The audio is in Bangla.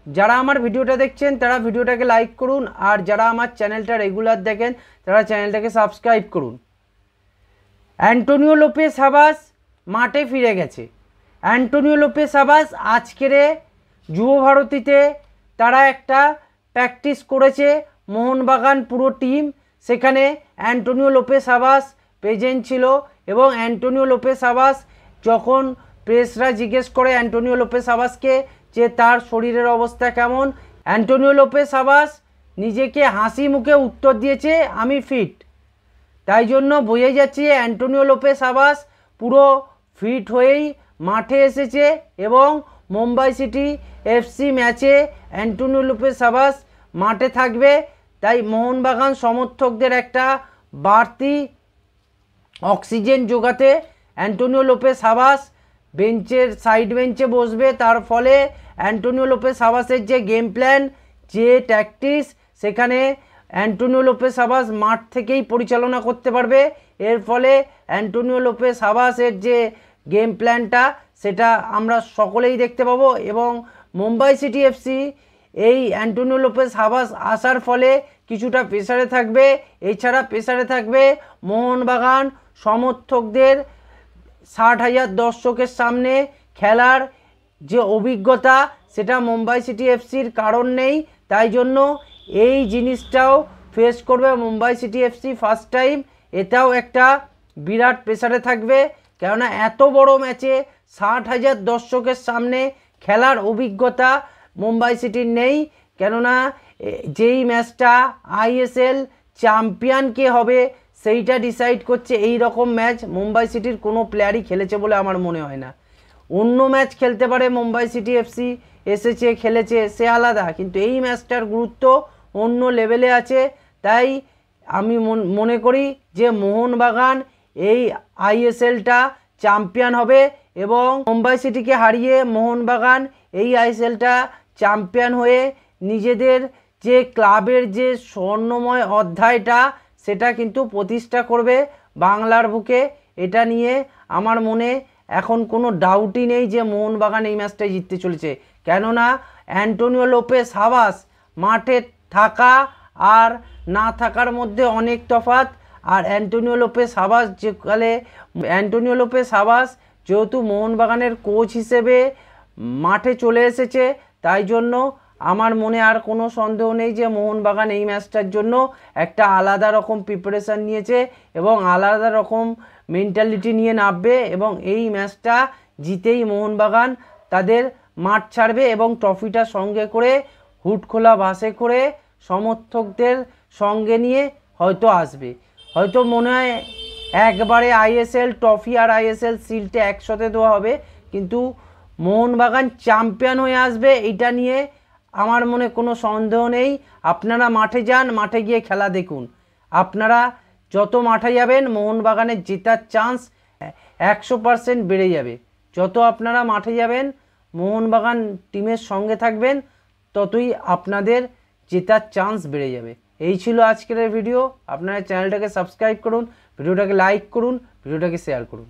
যারা আমার ভিডিওটা দেখছেন তারা ভিডিওটাকে লাইক করুন, আর যারা আমার চ্যানেলটা রেগুলার দেখেন তারা চ্যানেলটাকে সাবস্ক্রাইব করুন। অ্যান্টোনিও লোপেস হাবাস মাঠে ফিরে গেছে। অ্যান্টোনিও লোপেস হাবাস আজকের যুব ভারতীতে তারা একটা প্র্যাকটিস করেছে, মোহনবাগান পুরো টিম, সেখানে অ্যান্টোনিও লোপেস হাবাস প্রেজেন্ট ছিল। এবং অ্যান্টোনিও লোপেস হাবাস যখন প্রেসরা জিজ্ঞেস করে অ্যান্টোনিও লোপেস হাবাসকে যে তার শরীরের অবস্থা কেমন, অ্যান্টোনিও লোপেস হাবাস নিজেকে হাসি মুখে উত্তর দিয়েছে, আমি ফিট। তাই জন্য বোঝাই যাচ্ছে অ্যান্টোনিও লোপেস হাবাস পুরো ফিট হয়েই মাঠে এসেছে এবং মুম্বাই সিটি এফসি ম্যাচে অ্যান্টোনিও লোপেস হাবাস মাঠে থাকবে। তাই মোহনবাগান সমর্থকদের একটা বাড়তি অক্সিজেন যোগাতে অ্যান্টোনিও লোপেস হাবাস সাইড বেঞ্চে বসবে। তার ফলে অ্যান্টোনিও লোপেস হাবাসের যে গেম প্ল্যান, যে ট্যাকটিক্স, সেখানে অ্যান্টোনিও লোপেস হাবাস মাঠ থেকেই পরিচালনা করতে পারবে। এর ফলে অ্যান্টোনিও লোপেস হাবাসের যে গেম প্ল্যানটা সেটা আমরা সকলেই দেখতে পাবো। এবং মুম্বাই সিটি এফসি এই অ্যান্টোনিও লোপেস হাবাস আসার ফলে কিছুটা প্রেসারে থাকবে। এছাড়া প্রেসারে থাকবে মোহনবাগান সমর্থকদের 60,000 দর্শকের সামনে খেলার যে অভিজ্ঞতা, সেটা মুম্বাই সিটি এফসির কারণ নেই। তাই জন্য এই জিনিসটাও ফেস করবে Mumbai city FC first time. এটাও একটা বিরাট প্রেসারে থাকবে, কেননা এত বড় ম্যাচে 60,000 দর্শকের সামনে খেলার অভিজ্ঞতা মুম্বাই সিটির নেই। কেননা যেই ম্যাচটা আইএসএল চ্যাম্পিয়ন কে হবে সেইটা ডিসাইড করছে, এই রকম ম্যাচ মুম্বাই সিটির কোনো প্লেয়ারই খেলেছে বলে আমার মনে হয় না। অন্য ম্যাচ খেলতে পারে, মুম্বাই সিটি এফসি এসেছে খেলেছে সে আলাদা, কিন্তু এই ম্যাচটার গুরুত্ব অন্য লেভেলে আছে। তাই আমি মনে করি যে মোহনবাগান এই আইএসএলটা চ্যাম্পিয়ন হবে এবং মুম্বাই সিটিকে হারিয়ে মোহনবাগান এই আইএসএলটা চ্যাম্পিয়ন হয়ে নিজেদের যে ক্লাবের যে স্বর্ণময় অধ্যায়টা সেটা কিন্তু প্রতিষ্ঠা করবে বাংলার বুকে। এটা নিয়ে আমার মনে এখন কোনো ডাউটই নেই যে মোহনবাগান এই ম্যাচটাই জিততে চলেছে। কেননা অ্যান্টোনিও লোপেস হাবাস মাঠে থাকা আর না থাকার মধ্যে অনেক তফাৎ। আর Antonio Lopez Habas Antonio Lopez Habas যেহেতু মোহনবাগানের কোচ হিসেবে মাঠে চলে এসেছে, তাই জন্য আমার মনে আর কোনো সন্দেহ নেই যে মোহনবাগান এই ম্যাচটার জন্য একটা আলাদা রকম প্রিপারেশান নিয়েছে এবং আলাদা রকম মেন্টালিটি নিয়ে নামবে এবং এই ম্যাচটা জিতেই মোহনবাগান তাদের মাঠ ছাড়বে এবং ট্রফিটা সঙ্গে করে হুডখোলা বাসে করে সমর্থকদের সঙ্গে নিয়ে হয়তো আসবে। হয়তো মনে হয় একবারে আইএসএল ট্রফি আর আইএসএল সিলটা একসাথে দেওয়া হবে, কিন্তু মোহনবাগান চ্যাম্পিয়ন হয়ে আসবে এটা নিয়ে আমার মনে কোনো সন্দেহ নেই। আপনারা মাঠে যান, মাঠে গিয়ে খেলা দেখুন। আপনারা যত মাঠে যাবেন মোহনবাগানের জেতার চান্স 100% বেড়ে যাবে। যত আপনারা মাঠে যাবেন মোহনবাগান টিমের সঙ্গে থাকবেন ততই আপনাদের জেতার চান্স বেড়ে যাবে। এই ছিল আজকের ভিডিও। আপনারা চ্যানেলটাকে সাবস্ক্রাইব করুন, ভিডিওটাকে লাইক করুন, ভিডিওটাকে শেয়ার করুন।